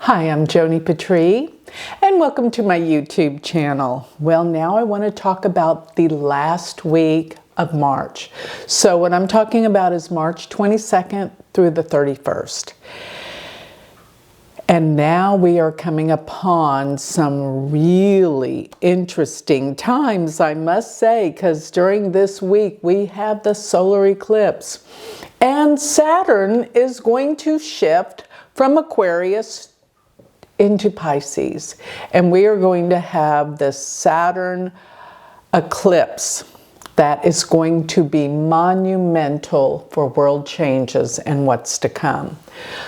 Hi, I'm Joni Patry, and welcome to my YouTube channel. Well, now I want to talk about the last week of March. So what I'm talking about is March 22nd through the 31st. And now we are coming upon some really interesting times, I must say, because during this week we have the solar eclipse. And Saturn is going to shift from Aquarius into Pisces. And we are going to have the Saturn eclipse that is going to be monumental for world changes and what's to come.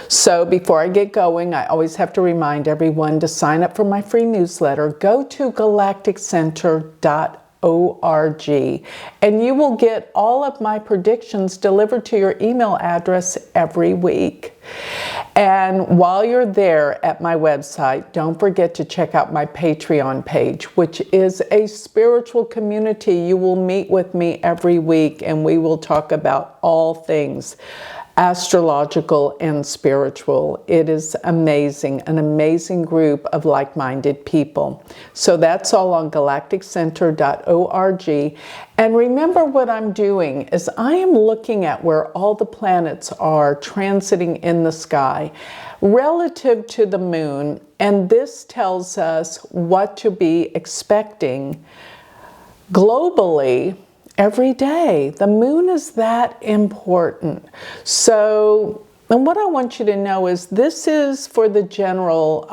So before I get going, I always have to remind everyone to sign up for my free newsletter. Go to galacticcenter.org and you will get all of my predictions delivered to your email address every week. And while you're there at my website, don't forget to check out my Patreon page, which is a spiritual community. You will meet with me every week and we will talk about all things astrological and spiritual. It is amazing, an amazing group of like-minded people. So that's all on galacticcenter.org. And remember, what I'm doing is I am looking at where all the planets are transiting in the sky relative to the moon, and this tells us what to be expecting globally every day. The moon is that important. So, and what I want you to know is this is for the general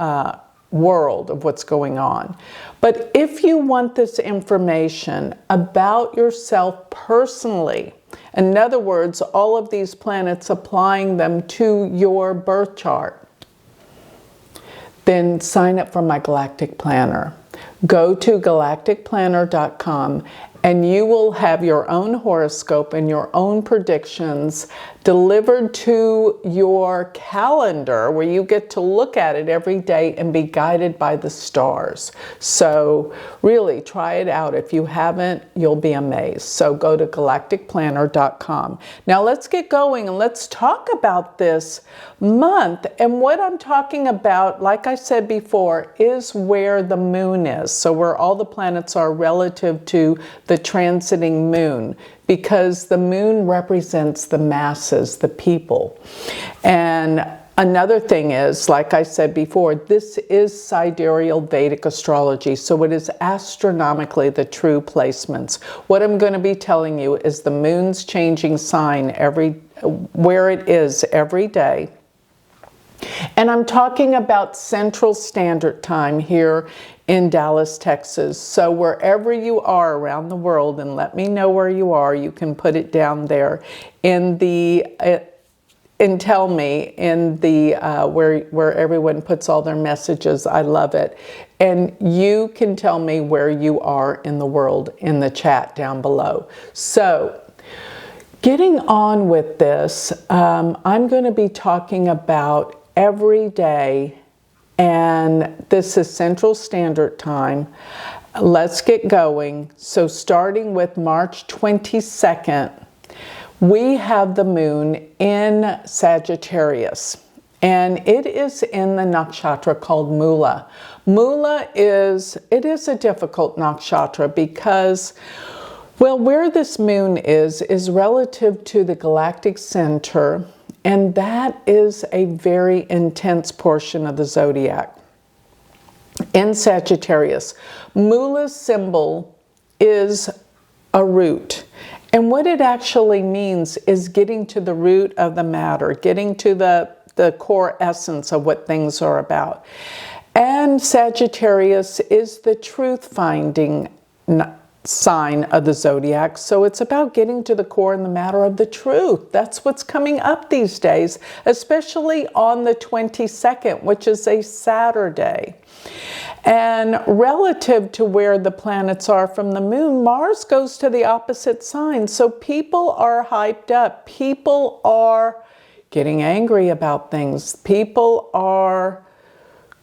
world of what's going on. But if you want this information about yourself personally, in other words, all of these planets applying them to your birth chart, then sign up for my Galactic Planner. Go to galacticcplanner.com and you will have your own horoscope and your own predictions delivered to your calendar, where you get to look at it every day and be guided by the stars. So really try it out. If you haven't, you'll be amazed. So go to galacticcplanner.com. Now let's get going and let's talk about this month. And what I'm talking about, like I said before, is where the moon is. So where all the planets are relative to the transiting moon, because the moon represents the masses, the people. And another thing is, like I said before, this is sidereal Vedic astrology, so it is astronomically the true placements. What I'm going to be telling you is the moon's changing sign where it is every day. And I'm talking about Central Standard Time here in Dallas, Texas. So wherever you are around the world, and let me know where you are, you can put it down there in the and tell me in the where everyone puts all their messages. I love it. And you can tell me where you are in the world in the chat down below. So getting on with this, I'm going to be talking about every day, and this is Central Standard Time. Let's get going. So starting with March 22nd, we have the moon in Sagittarius, and it is in the nakshatra called Mula. Mula is a difficult nakshatra because, well, where this moon is relative to the galactic center, and that is a very intense portion of the zodiac. In Sagittarius, Mula's symbol is a root. And what it actually means is getting to the root of the matter, getting to the core essence of what things are about. And Sagittarius is the truth-finding sign of the zodiac, so it's about getting to the core and the matter of the truth. That's what's coming up these days, especially on the 22nd, which is a Saturday. And relative to where the planets are from the moon, Mars goes to the opposite sign. So people are hyped up. People are getting angry about things. People are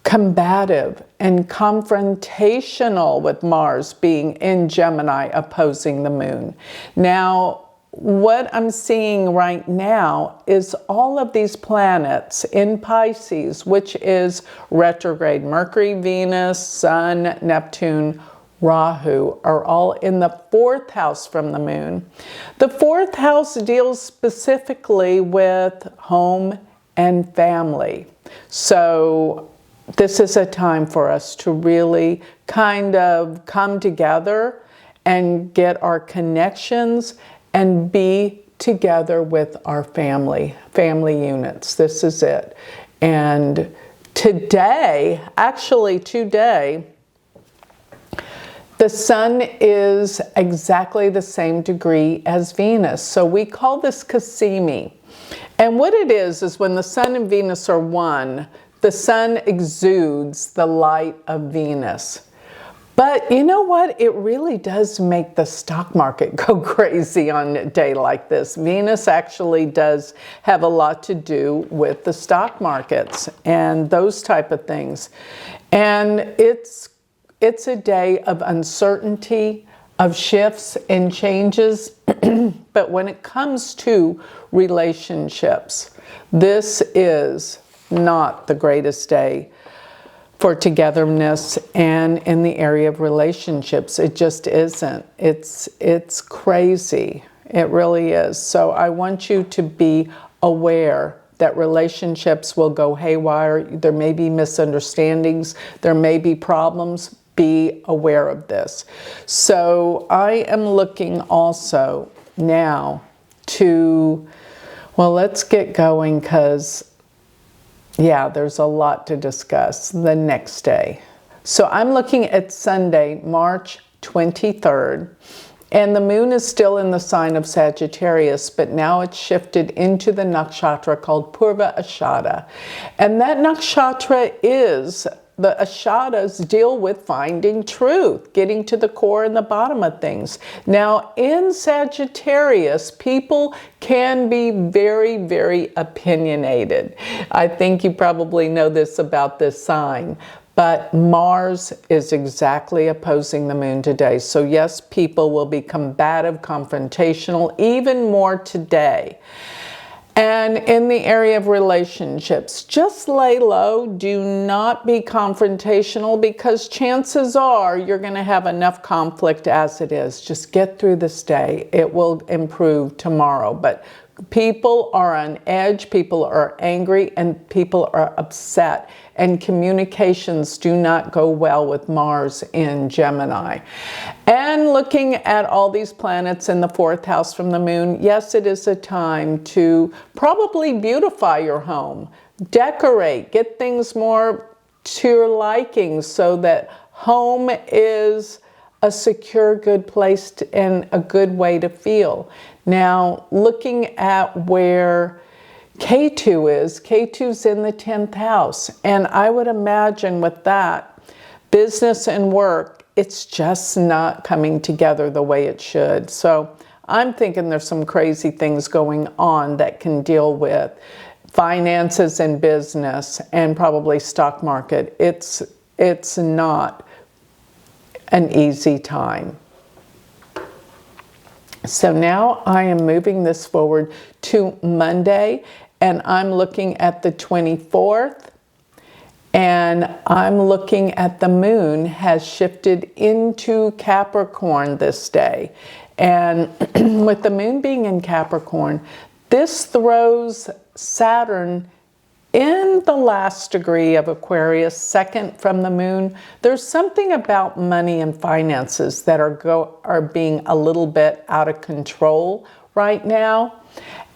combative and confrontational with Mars being in Gemini opposing the moon. Now, what I'm seeing right now is all of these planets in Pisces, which is retrograde. Mercury, Venus, Sun, Neptune, Rahu are all in the 4th house from the moon. The 4th house deals specifically with home and family. So this is a time for us to really kind of come together and get our connections and be together with our family units. This is it. And today, actually today, the sun is exactly the same degree as Venus. So we call this Cassimi. And what it is when the sun and Venus are one, the sun exudes the light of Venus. But you know what? It really does make the stock market go crazy on a day like this. Venus actually does have a lot to do with the stock markets and those type of things. And it's a day of uncertainty, of shifts and changes. But when it comes to relationships, this is not the greatest day for togetherness and in the area of relationships. It just isn't. It's crazy. It really is. So I want you to be aware that relationships will go haywire. There may be misunderstandings. There may be problems. Be aware of this. So I am looking also now to, well, let's get going because yeah, there's a lot to discuss the next day. So I'm looking at Sunday, March 23rd, and the moon is still in the sign of Sagittarius, but now it's shifted into the nakshatra called Purva Ashada. And that nakshatra is, the Ashadas deal with finding truth, getting to the core and the bottom of things. Now, in Sagittarius, people can be very, very opinionated. I think you probably know this about this sign. But Mars is exactly opposing the moon today. So yes, people will be combative, confrontational, even more today. And in the area of relationships, just lay low. Do not be confrontational because chances are you're going to have enough conflict as it is. Just get through this day. It will improve tomorrow. But people are on edge, people are angry, and people are upset. And communications do not go well with Mars in Gemini. And looking at all these planets in the 4th house from the moon, yes, it is a time to probably beautify your home, decorate, get things more to your liking so that home is a secure, good place and a good way to feel. Now, looking at where K2's in the 10th house. And I would imagine with that, business and work, it's just not coming together the way it should. So I'm thinking there's some crazy things going on that can deal with finances and business and probably stock market. It's not an easy time. So now I am moving this forward to Monday, and I'm looking at the 24th, and I'm looking at the moon has shifted into Capricorn this day. And with the moon being in Capricorn, this throws Saturn in the last degree of Aquarius, second from the moon. There's something about money and finances that are being a little bit out of control right now.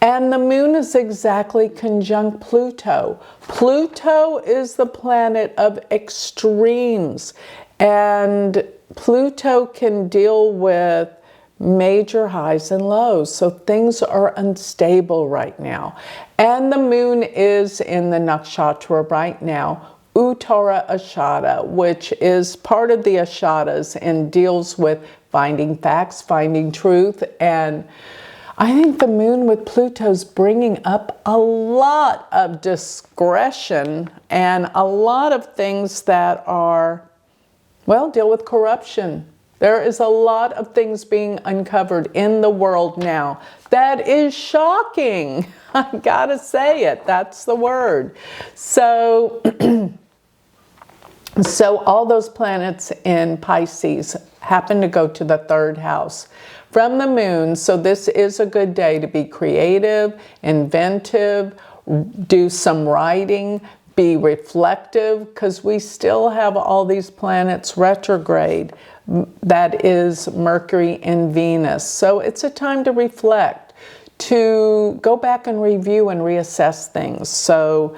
And the moon is exactly conjunct Pluto. Pluto is the planet of extremes, and Pluto can deal with major highs and lows. So things are unstable right now. And the moon is in the nakshatra right now, Uttara Ashada, which is part of the Ashadas and deals with finding facts, finding truth. And I think the moon with Pluto's bringing up a lot of discretion and a lot of things that are, well, deal with corruption There is a lot of things being uncovered in the world now. That is shocking. I gotta say it. That's the word. So, so all those planets in Pisces happen to go to the 3rd house from the moon. So this is a good day to be creative, inventive, do some writing, be reflective, because we still have all these planets retrograde. That is Mercury and Venus. So it's a time to reflect, to go back and review and reassess things. So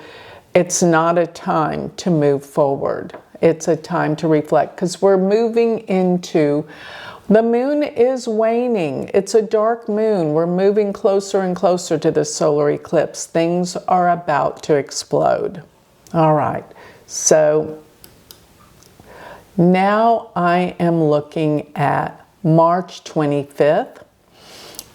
it's not a time to move forward. It's a time to reflect, because we're moving into, the moon is waning. It's a dark moon. We're moving closer and closer to the solar eclipse. Things are about to explode. All right, so now I am looking at March 25th,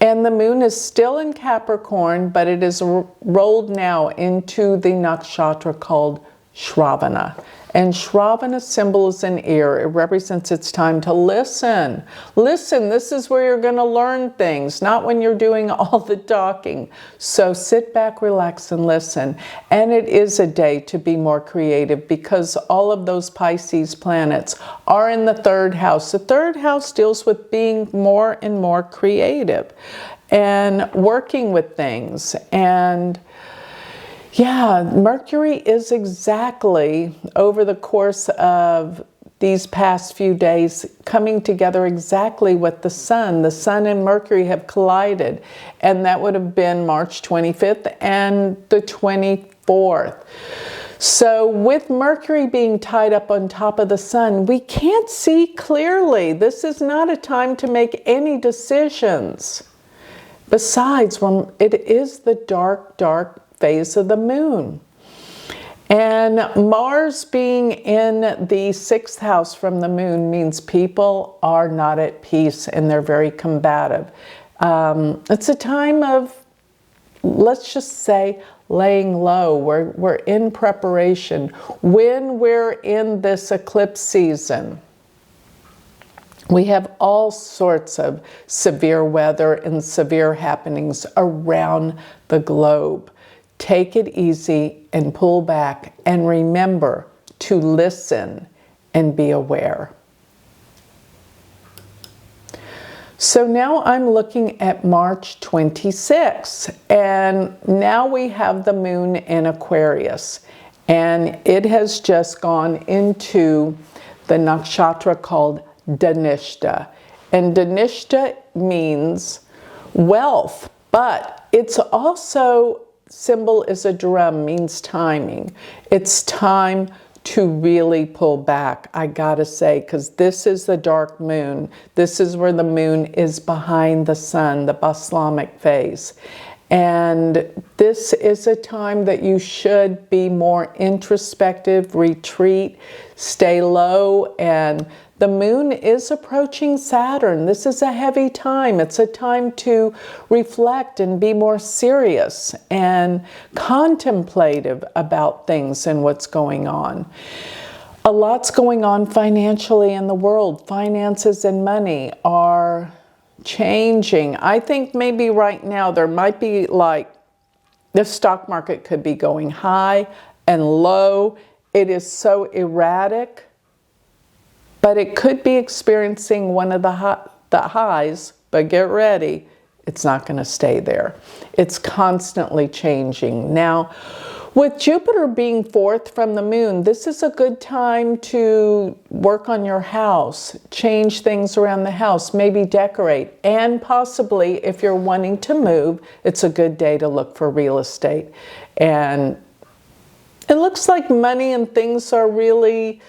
and the moon is still in Capricorn, but it is rolled now into the nakshatra called Shravana. And Shravana symbols an ear. It represents it's time to listen. Listen, this is where you're going to learn things, not when you're doing all the talking. So sit back, relax, and listen. And it is a day to be more creative, because all of those Pisces planets are in the 3rd house. The 3rd house deals with being more and more creative and working with things. And yeah, Mercury is exactly, over the course of these past few days, coming together exactly with the Sun. The Sun and Mercury have collided, and that would have been March 25th and the 24th. So with Mercury being tied up on top of the Sun, we can't see clearly. This is not a time to make any decisions. Besides, it is the dark, dark phase of the moon. And Mars being in the 6th house from the moon means people are not at peace and they're very combative. It's a time of, let's just say, laying low. We're in preparation. When we're in this eclipse season, we have all sorts of severe weather and severe happenings around the globe. Take it easy and pull back, and remember to listen and be aware. So now I'm looking at March 26, and now we have the moon in Aquarius, and it has just gone into the nakshatra called Dhanishta. And Dhanishta means wealth, but it's also, symbol is a drum, means timing. It's time to really pull back, I gotta say, because this is the dark moon. This is where the moon is behind the Sun, the Baslamic phase. And this is a time that you should be more introspective, retreat, stay low, and the moon is approaching Saturn. This is a heavy time. It's a time to reflect and be more serious and contemplative about things and what's going on. A lot's going on financially in the world. Finances and money are changing. I think maybe right now there might be like, the stock market could be going high and low. It is so erratic. But it could be experiencing one of the highs, but get ready, it's not going to stay there. It's constantly changing. Now, with Jupiter being 4th from the moon, this is a good time to work on your house, change things around the house, maybe decorate, and possibly, if you're wanting to move, it's a good day to look for real estate. And it looks like money and things are really,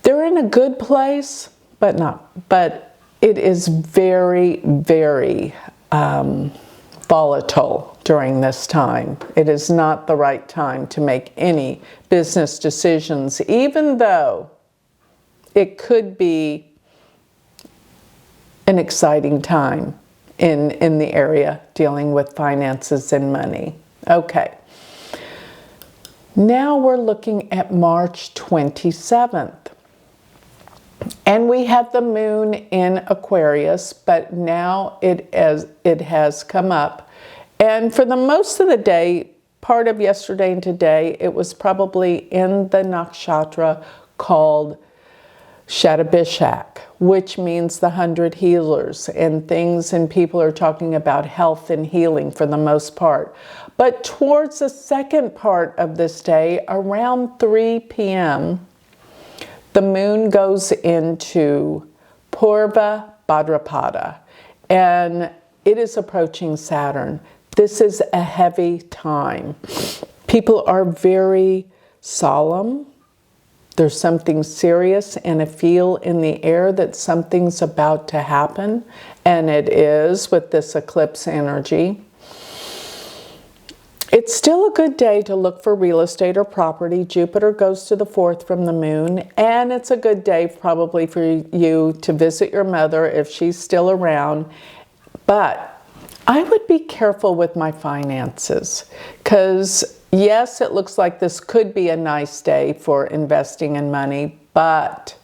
they're in a good place, but it is very, very volatile during this time. It is not the right time to make any business decisions, even though it could be an exciting time in the area dealing with finances and money. Okay. Now we're looking at March 27th. And we have the moon in Aquarius, but now it has come up. And for the most of the day, part of yesterday and today, it was probably in the nakshatra called Shatabishak, which means the 100 healers, and things, and people are talking about health and healing for the most part. But towards the second part of this day, around 3 p.m., the moon goes into Purva Bhadrapada, and it is approaching Saturn. This is a heavy time. People are very solemn. There's something serious and a feel in the air that something's about to happen, and it is with this eclipse energy. It's still a good day to look for real estate or property. Jupiter goes to the 4th from the moon, and it's a good day probably for you to visit your mother if she's still around. But I would be careful with my finances, because yes, it looks like this could be a nice day for investing in money, but,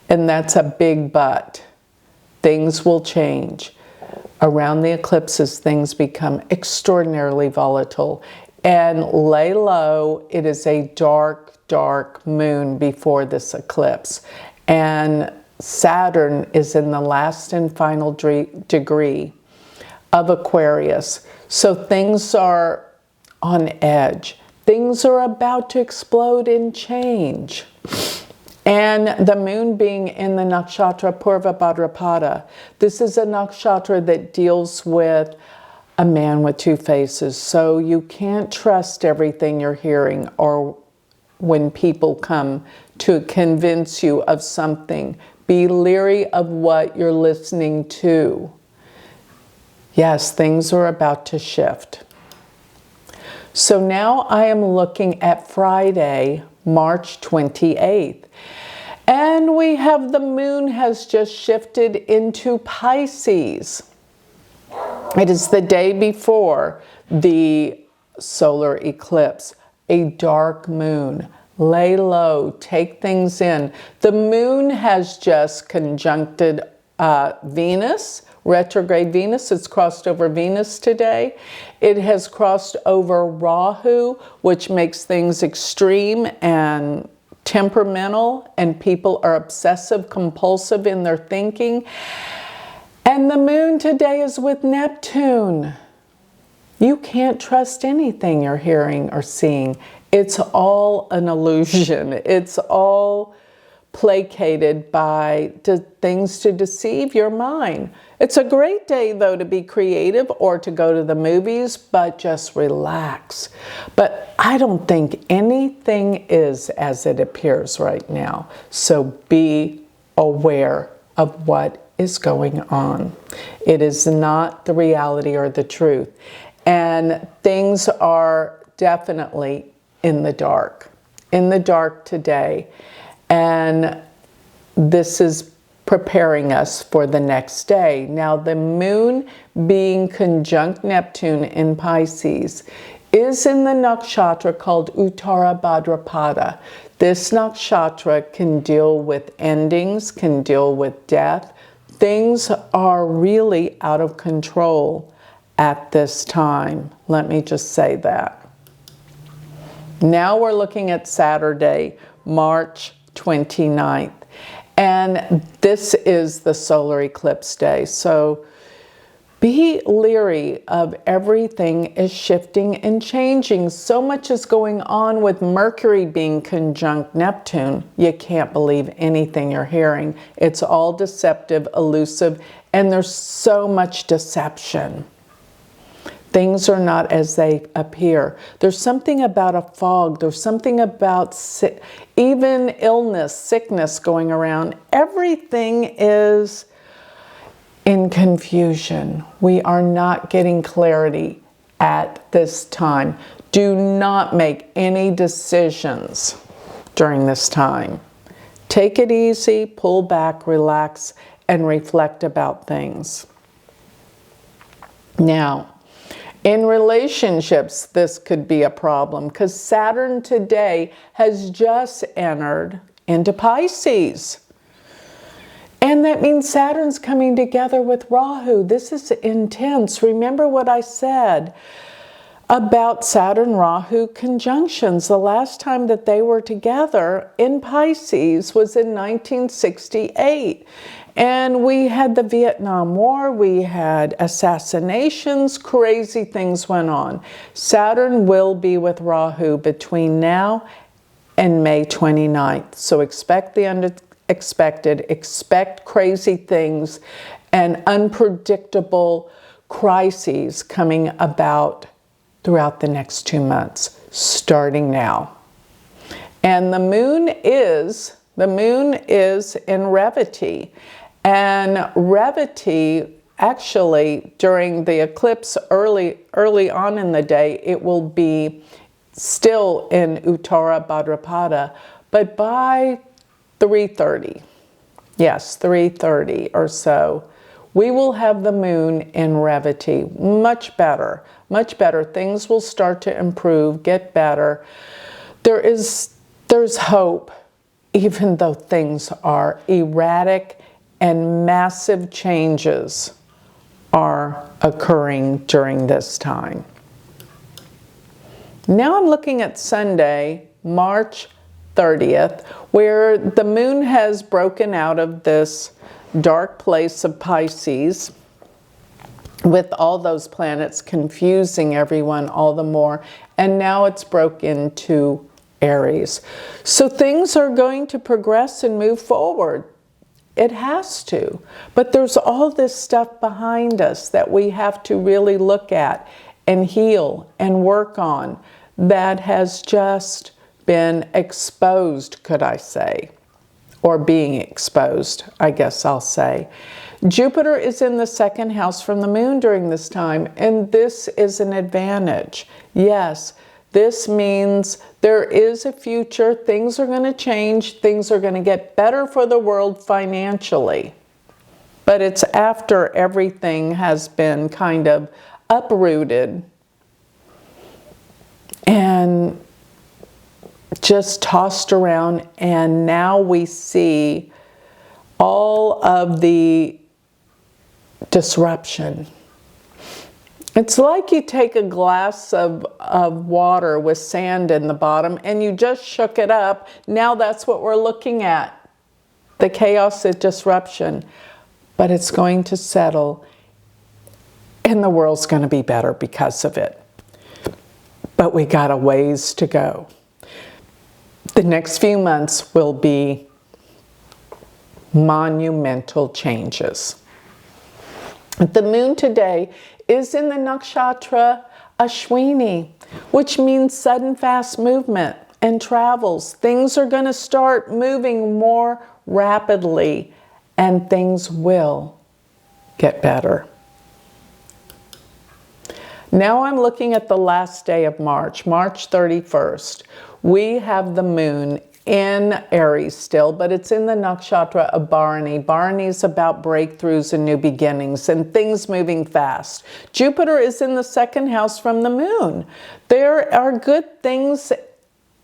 and that's a big but, things will change. Around the eclipses, things become extraordinarily volatile. And lay low, it is a dark, dark moon before this eclipse. And Saturn is in the last and final degree of Aquarius. So things are on edge. Things are about to explode and change. And the moon being in the nakshatra Purva Bhadrapada, this is a nakshatra that deals with a man with two faces. So you can't trust everything you're hearing, or when people come to convince you of something. Be leery of what you're listening to. Yes, things are about to shift. So now I am looking at Friday, March 28th. And we have the moon has just shifted into Pisces. It is the day before the solar eclipse, a dark moon. Lay low, take things in. The moon has just conjuncted Venus, retrograde Venus. It's crossed over Venus today. It has crossed over Rahu, which makes things extreme and temperamental, and people are obsessive compulsive in their thinking. And the moon today is with Neptune. You can't trust anything you're hearing or seeing. It's all an illusion. It's all placated by things to deceive your mind. It's a great day, though, to be creative or to go to the movies, but just relax. But I don't think anything is as it appears right now. So be aware of what is going on. It is not the reality or the truth. And things are definitely in the dark today. And this is preparing us for the next day. Now, the moon being conjunct Neptune in Pisces is in the nakshatra called Uttara Bhadrapada. This nakshatra can deal with endings, can deal with death. Things are really out of control at this time. Let me just say that. Now we're looking at Saturday, March 29th. And this is the solar eclipse day. So be leery of everything is shifting and changing. So much is going on with Mercury being conjunct Neptune. You can't believe anything you're hearing. It's all deceptive, elusive, and there's so much deception. Things are not as they appear. There's something about a fog. There's something about even illness, sickness going around. Everything is in confusion. We are not getting clarity at this time. Do not make any decisions during this time. Take it easy, pull back, relax, and reflect about things. Now, in relationships, this could be a problem because Saturn today has just entered into Pisces. And that means Saturn's coming together with Rahu. This is intense. Remember what I said about Saturn-Rahu conjunctions. The last time that they were together in Pisces was in 1968. And we had the Vietnam War, we had assassinations, crazy things went on. Saturn will be with Rahu between now and May 29th. So expect the unexpected, expect crazy things and unpredictable crises coming about throughout the next 2 months, starting now. And the moon is in Revati. And Revati, actually, during the eclipse early on in the day, it will be still in Uttara Bhadrapada, but by 3:30, yes, 3:30 or so, we will have the moon in Revati. Much better, much better. Things will start to improve, get better. There's hope, even though things are erratic and massive changes are occurring during this time. Now I'm looking at Sunday, March 30th, where the moon has broken out of this dark place of Pisces with all those planets confusing everyone all the more, and now it's broke into Aries. So things are going to progress and move forward. It has to. But there's all this stuff behind us that we have to really look at and heal and work on that has just been exposed, could I say, or being exposed, I guess I'll say. Jupiter is in the second house from the moon during this time, and this is an advantage. Yes, this means there is a future. Things are going to change. Things are going to get better for the world financially. But it's after everything has been kind of uprooted and just tossed around, and now we see all of the disruption. It's like you take a glass of water with sand in the bottom and you just shook it up. Now that's what we're looking at. The chaos and disruption. But it's going to settle and the world's going to be better because of it. But we got a ways to go. The next few months will be monumental changes. The moon today is in the nakshatra Ashwini, which means sudden fast movement and travels. Things are going to start moving more rapidly and things will get better. Now I'm looking at the last day of March, March 31st. We have the moon in Aries still, but it's in the nakshatra of Bharani. Bharani is about breakthroughs and new beginnings and things moving fast. Jupiter is in the second house from the moon. There are good things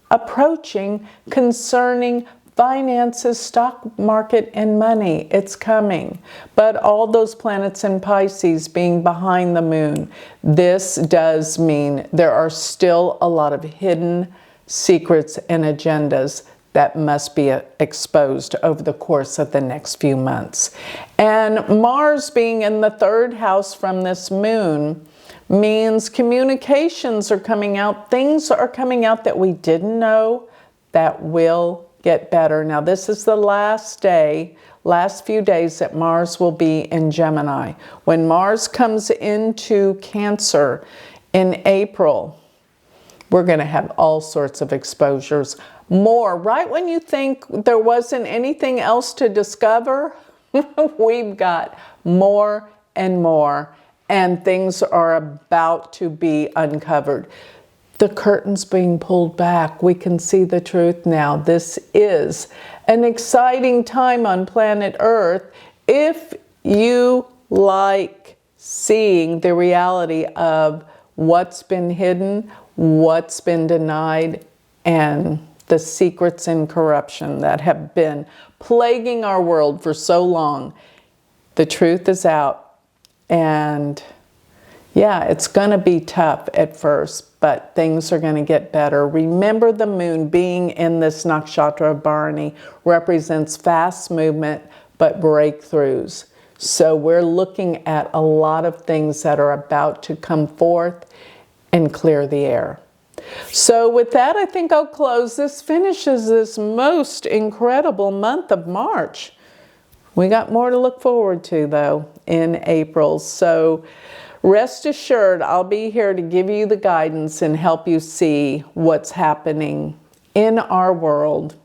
approaching concerning finances, stock market, and money. It's coming. But all those planets in Pisces being behind the moon, this does mean there are still a lot of hidden secrets and agendas that must be exposed over the course of the next few months. And Mars being in the third house from this moon means communications are coming out. Things are coming out that we didn't know that will get better. Now this is the last few days that Mars will be in Gemini. When Mars comes into Cancer in April, we're going to have all sorts of exposures. More, right when you think there wasn't anything else to discover, we've got more and more, and things are about to be uncovered. The curtain's being pulled back. We can see the truth now. This is an exciting time on planet Earth if you like seeing the reality of what's been hidden, what's been denied, and the secrets and corruption that have been plaguing our world for so long. The truth is out, and yeah, it's going to be tough at first, but things are going to get better. Remember, the moon being in this nakshatra of Bharani represents fast movement, but breakthroughs. So we're looking at a lot of things that are about to come forth and clear the air. So with that, I think I'll close. This finishes this most incredible month of March. We got more to look forward to, though, in April. So rest assured, I'll be here to give you the guidance and help you see what's happening in our world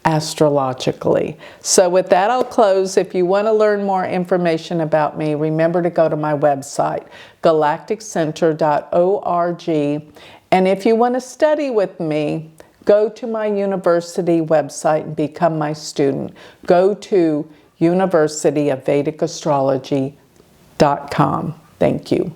astrologically. So with that, I'll close. If you want to learn more information about me, remember to go to my website, galacticcenter.org. And if you want to study with me, go to my university website and become my student. Go to universityofvedicastrology.com. Thank you.